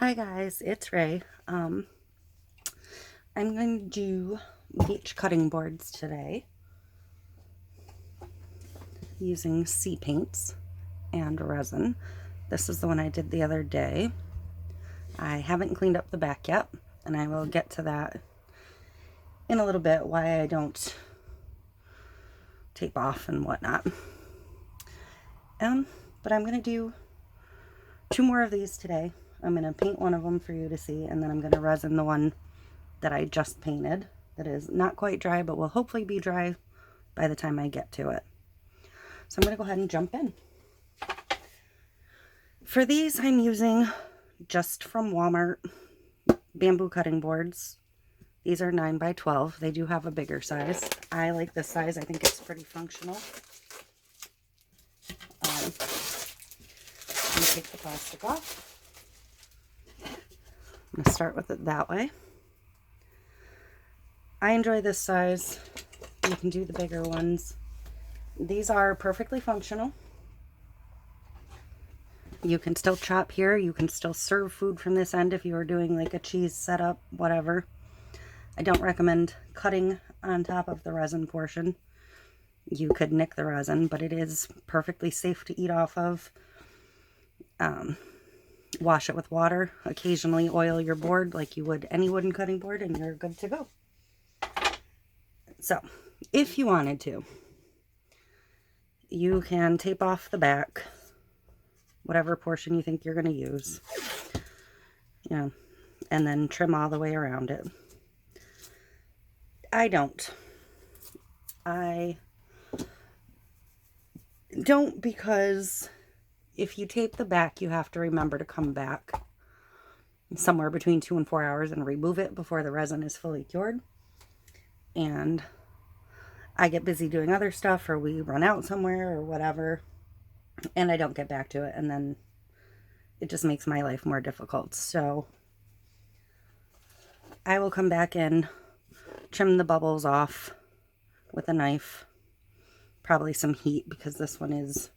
Hi guys, it's Ray. I'm going to do beach cutting boards today using sea paints and resin. This is the one I did the other day. I haven't cleaned up the back yet, and I will get to that in a little bit, why I don't tape off and whatnot. But I'm going to do 2 more of these today. I'm going to paint one of them for you to see, and then I'm going to resin the one that I just painted that is not quite dry, but will hopefully be dry by the time I get to it. So I'm going to go ahead and jump in. For these, I'm using just from Walmart bamboo cutting boards. These are 9 by 12. They do have a bigger size. I like this size. I think it's pretty functional. I'm going to take the plastic off. I'm going to start with it that way. I enjoy this size. You can do the bigger ones. These are perfectly functional. You can still chop here. You can still serve food from this end if you are doing like a cheese setup, whatever. I don't recommend cutting on top of the resin portion. You could nick the resin, but it is perfectly safe to eat off of. Wash it with water. Occasionally oil your board like you would any wooden cutting board, and you're good to go. So, if you wanted to, you can tape off the back, whatever portion you think you're going to use, and then trim all the way around it. I don't because if you tape the back, you have to remember to come back somewhere between 2 and 4 hours and remove it before the resin is fully cured. And I get busy doing other stuff, or we run out somewhere or whatever, and I don't get back to it, and then it just makes my life more difficult. So I will come back in, trim the bubbles off with a knife, probably some heat because this one is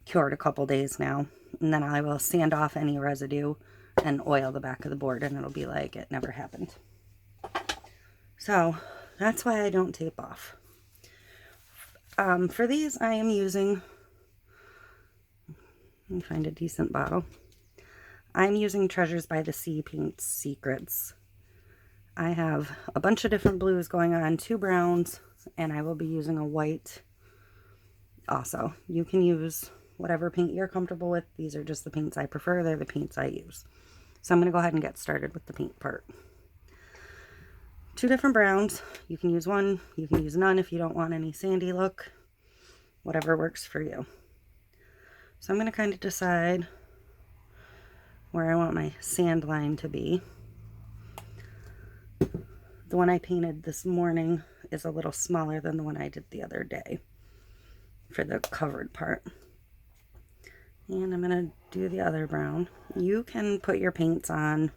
cured a couple days now, and then I will sand off any residue and oil the back of the board, and it'll be like it never happened. So that's why I don't tape off. For these, I am using, let me find a decent bottle. I'm using Treasures by the Sea Paints Secrets. I have a bunch of different blues going on, 2 browns, and I will be using a white also. You can use whatever paint you're comfortable with. These are just the paints I prefer. They're the paints I use. So I'm going to go ahead and get started with the paint part. 2 different browns. You can use one. You can use none if you don't want any sandy look. Whatever works for you. So I'm going to kind of decide where I want my sand line to be. The one I painted this morning is a little smaller than the one I did the other day for the covered part. And I'm going to do the other brown. You can put your paints on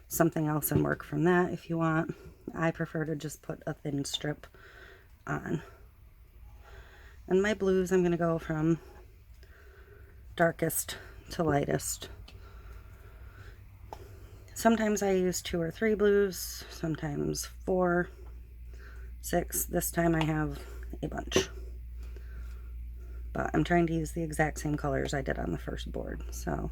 something else and work from that if you want. I prefer to just put a thin strip on. And my blues, I'm going to go from darkest to lightest. Sometimes I use 2 or 3 blues, sometimes 4, 6. This time I have a bunch. But I'm trying to use the exact same colors I did on the first board, so.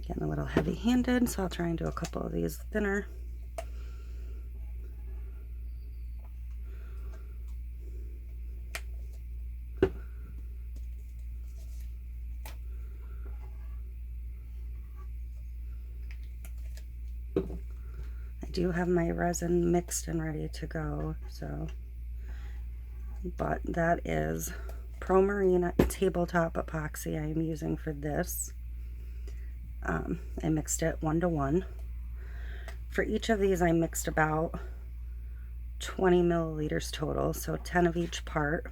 Getting a little heavy-handed, so I'll try and do a couple of these thinner. I do have my resin mixed and ready to go, so. But that is Pro Marine tabletop epoxy I am using for this. I mixed it 1 to 1. For each of these, I mixed about 20 milliliters total, so 10 of each part.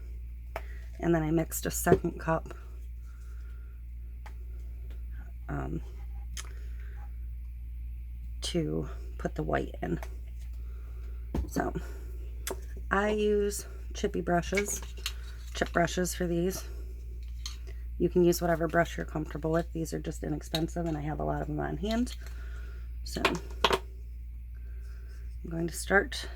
And then I mixed a 2nd cup to put the white in. So I use chip brushes for these. You can use whatever brush you're comfortable with. These are just inexpensive and I have a lot of them on hand. So I'm going to start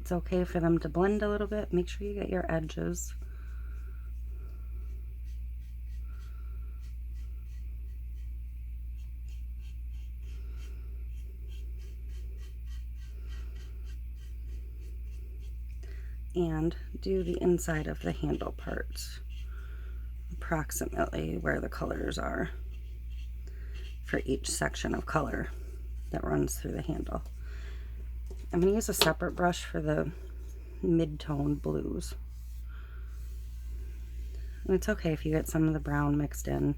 It's okay for them to blend a little bit. Make sure you get your edges. And do the inside of the handle parts, approximately where the colors are for each section of color that runs through the handle. I'm going to use a separate brush for the mid-tone blues. And it's okay if you get some of the brown mixed in.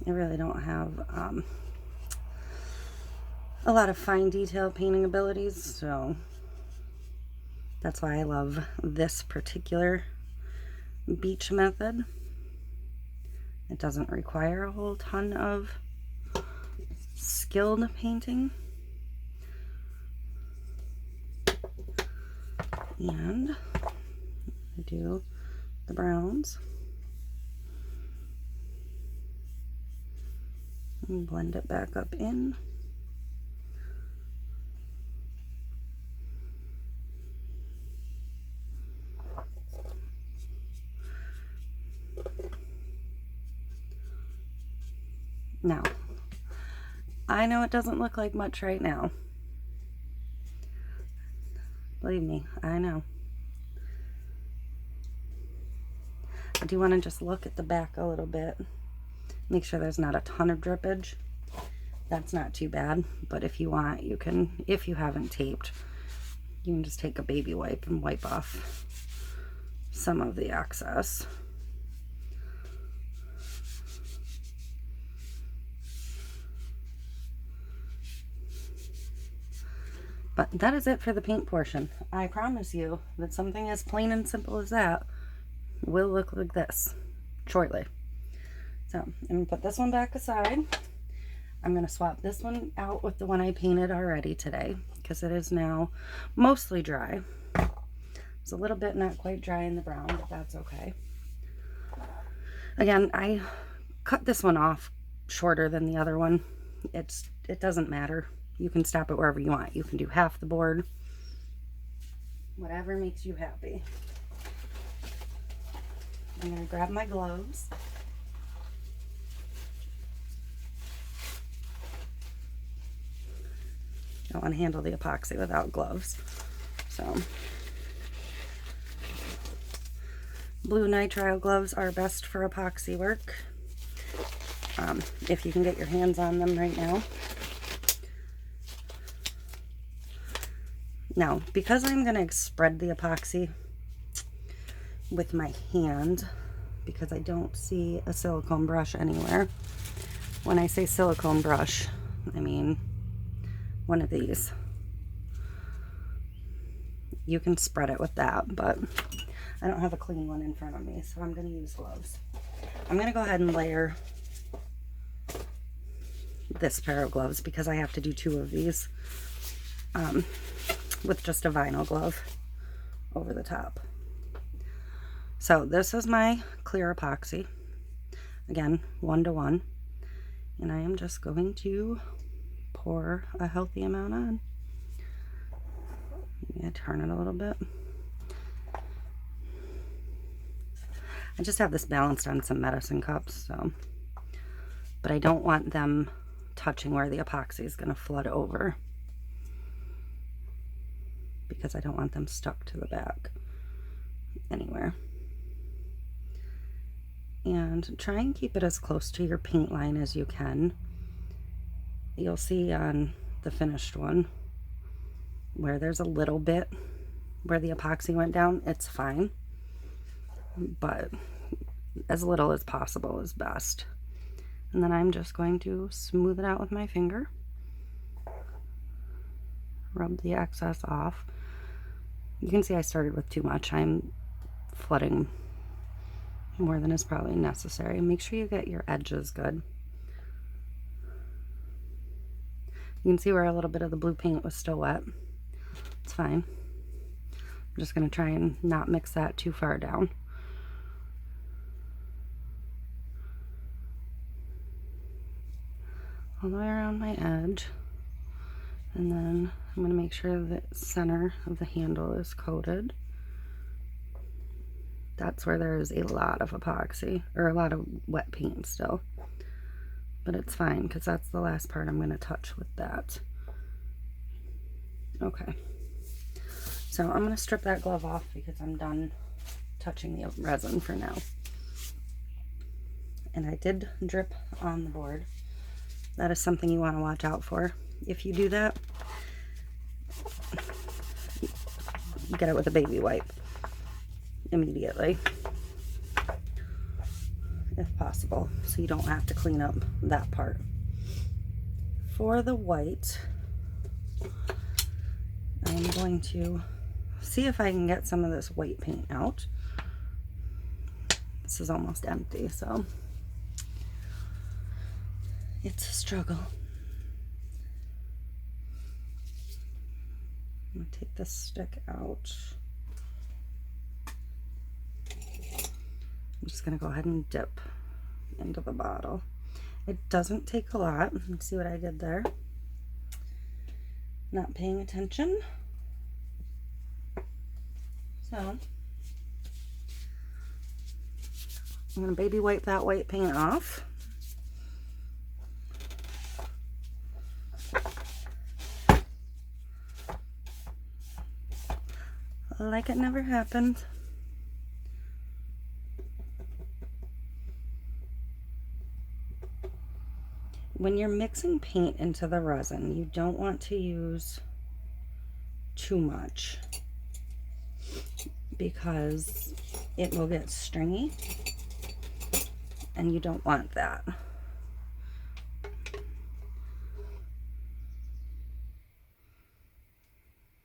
I really don't have a lot of fine detail painting abilities, so that's why I love this particular beach method. It doesn't require a whole ton of skilled painting. And I do the browns. And blend it back up in. Now, I know it doesn't look like much right now. Believe me, I know. I do want to just look at the back a little bit. Make sure there's not a ton of drippage. That's not too bad, but if you want, you can, if you haven't taped, you can just take a baby wipe and wipe off some of the excess. But that is it for the paint portion. I promise you that something as plain and simple as that will look like this shortly. So I'm going to put this one back aside. I'm going to swap this one out with the one I painted already today because it is now mostly dry. It's a little bit not quite dry in the brown, but that's okay. Again, I cut this one off shorter than the other one. It doesn't matter. You can stop it wherever you want. You can do half the board. Whatever makes you happy. I'm going to grab my gloves. I don't want to handle the epoxy without gloves. So, blue nitrile gloves are best for epoxy work. If you can get your hands on them right now. Now, because I'm going to spread the epoxy with my hand, because I don't see a silicone brush anywhere. When I say silicone brush, I mean one of these. You can spread it with that, but I don't have a clean one in front of me, so I'm going to use gloves. I'm going to go ahead and layer this pair of gloves because I have to do 2 of these with just a vinyl glove over the top. So this is my clear epoxy, again 1:1, and I am just going to pour a healthy amount on. Yeah, turn it a little bit. I just have this balanced on some medicine cups, so, but I don't want them touching where the epoxy is going to flood over because I don't want them stuck to the back anywhere. And try and keep it as close to your paint line as you can. You'll see on the finished one where there's a little bit where the epoxy went down. It's fine, but as little as possible is best. And then I'm just going to smooth it out with my finger, rub the excess off. You can see I started with too much. I'm flooding more than is probably necessary. Make sure you get your edges good. You can see where a little bit of the blue paint was still wet. It's fine. I'm just going to try and not mix that too far down. All the way around my edge. And then I'm going to make sure the center of the handle is coated. That's where there is a lot of epoxy, or a lot of wet paint still. But it's fine, because that's the last part I'm going to touch with that. Okay. So I'm going to strip that glove off because I'm done touching the resin for now. And I did drip on the board. That is something you want to watch out for. If you do that, get it with a baby wipe immediately, if possible, so you don't have to clean up that part. For the white, I'm going to see if I can get some of this white paint out. This is almost empty, so it's a struggle. I'm going to take this stick out. I'm just going to go ahead and dip into the bottle. It doesn't take a lot. Let's see what I did there. Not paying attention. So I'm going to baby wipe that white paint off. Like it never happened. When you're mixing paint into the resin, you don't want to use too much because it will get stringy, and you don't want that.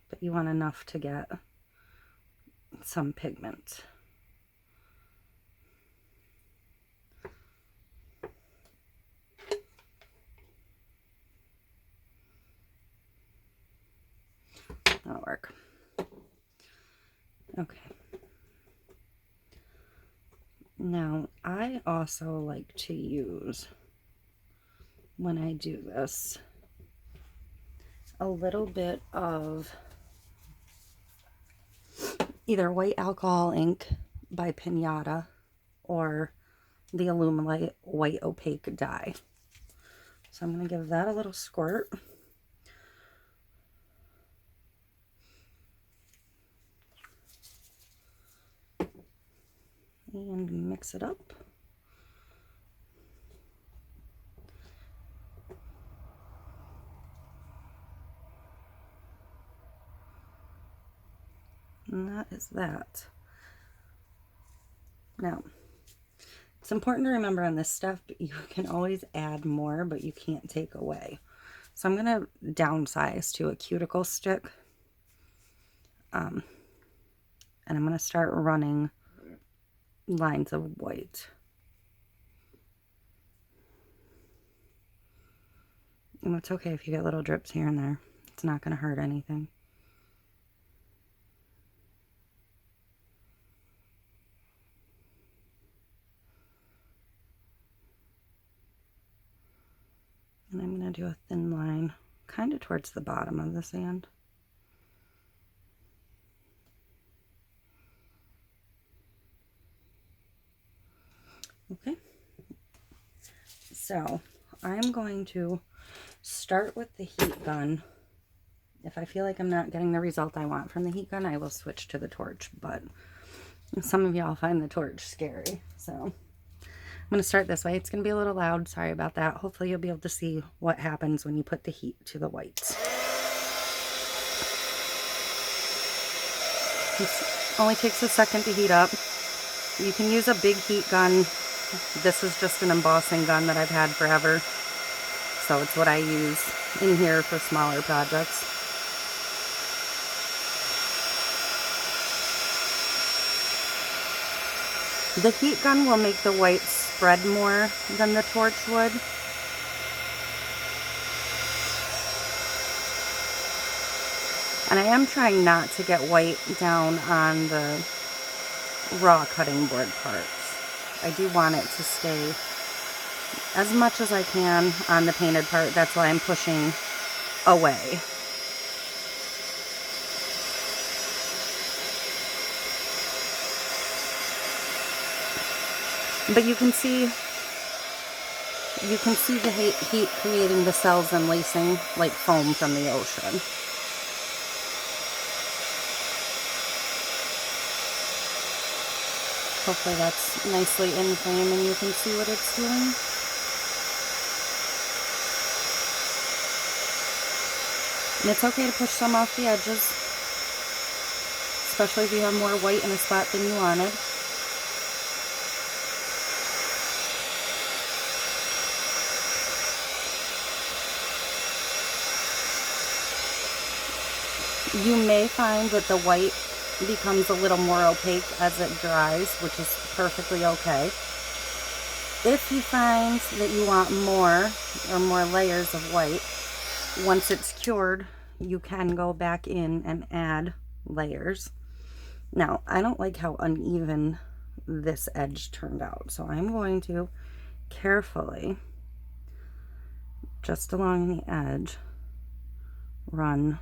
But you want enough to get some pigment. That'll work. Okay. Now, I also like to use, when I do this, a little bit of either white alcohol ink by Pinata or the Allumilite white opaque dye. So I'm going to give that a little squirt. And mix it up. And that is that. Now, it's important to remember on this stuff, you can always add more, but you can't take away. So I'm going to downsize to a cuticle stick. And I'm going to start running lines of white. And it's okay if you get little drips here and there. It's not going to hurt anything. And I'm going to do a thin line kind of towards the bottom of the sand. Okay, so I'm going to start with the heat gun. If I feel like I'm not getting the result I want from the heat gun, I will switch to the torch, but some of y'all find the torch scary, so I'm going to start this way. It's going to be a little loud, sorry about that. Hopefully you'll be able to see what happens when you put the heat to the whites. It only takes a second to heat up. You can use a big heat gun. This is just an embossing gun that I've had forever, so it's what I use in here for smaller projects. The heat gun will make the white spread more than the torch would. And I am trying not to get white down on the raw cutting board parts. I do want it to stay as much as I can on the painted part. That's why I'm pushing away. But you can see the heat creating the cells and lacing like foam from the ocean. Hopefully that's nicely in frame and you can see what it's doing. And it's okay to push some off the edges, especially if you have more white in a spot than you wanted. You may find that the white becomes a little more opaque as it dries, which is perfectly okay. If you find that you want more layers of white, once it's cured, you can go back in and add layers. Now, I don't like how uneven this edge turned out, so I'm going to carefully, just along the edge, run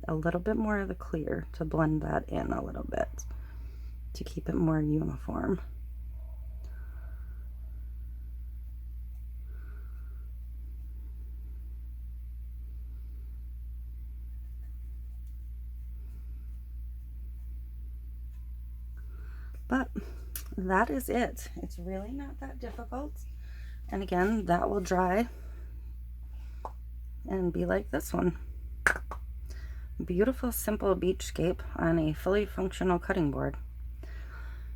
a little bit more of the clear to blend that in a little bit to keep it more uniform. But that is it. It's really not that difficult. And again, that will dry and be like this one. Beautiful, simple beachscape on a fully functional cutting board.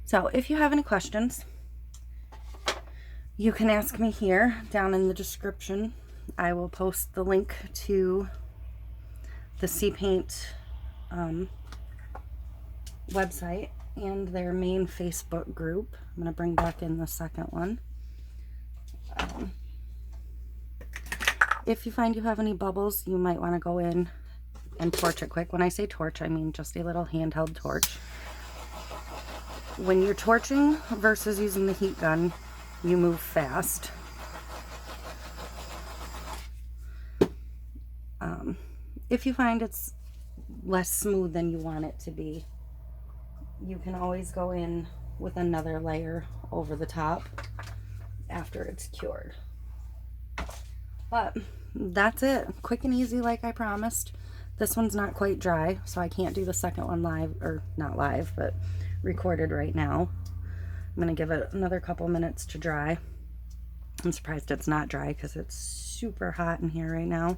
So if you have any questions, you can ask me here down in the description. I will post the link to the SEAPAINT website and their main Facebook group. I'm going to bring back in the second one. If you find you have any bubbles, you might want to go in and torch it quick. When I say torch, I mean just a little handheld torch. When you're torching versus using the heat gun, you move fast. If you find it's less smooth than you want it to be, you can always go in with another layer over the top after it's cured. But that's it. Quick and easy like I promised. This one's not quite dry, so I can't do the second one live, or not live, but recorded right now. I'm going to give it another couple minutes to dry. I'm surprised it's not dry because it's super hot in here right now.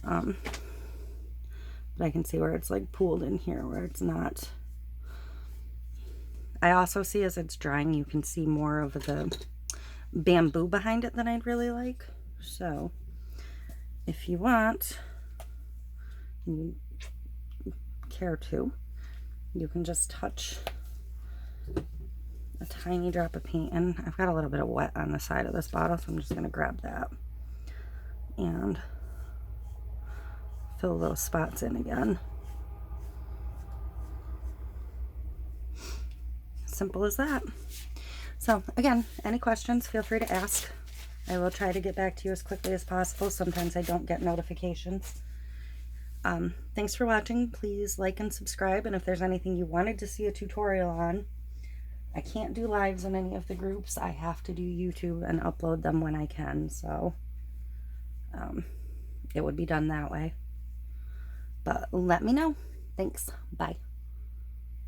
But I can see where it's like pooled in here where it's not. I also see as it's drying, you can see more of the bamboo behind it than I'd really like. So if you want, you care to, you can just touch a tiny drop of paint in. I've got a little bit of wet on the side of this bottle, so I'm just going to grab that and fill those spots in again. Simple as that. So again, any questions, feel free to ask. I will try to get back to you as quickly as possible. Sometimes I don't get notifications. Thanks for watching. Please like and subscribe, and if there's anything you wanted to see a tutorial on, I can't do lives in any of the groups. I have to do YouTube and upload them when I can, so it would be done that way. But let me know. Thanks. Bye.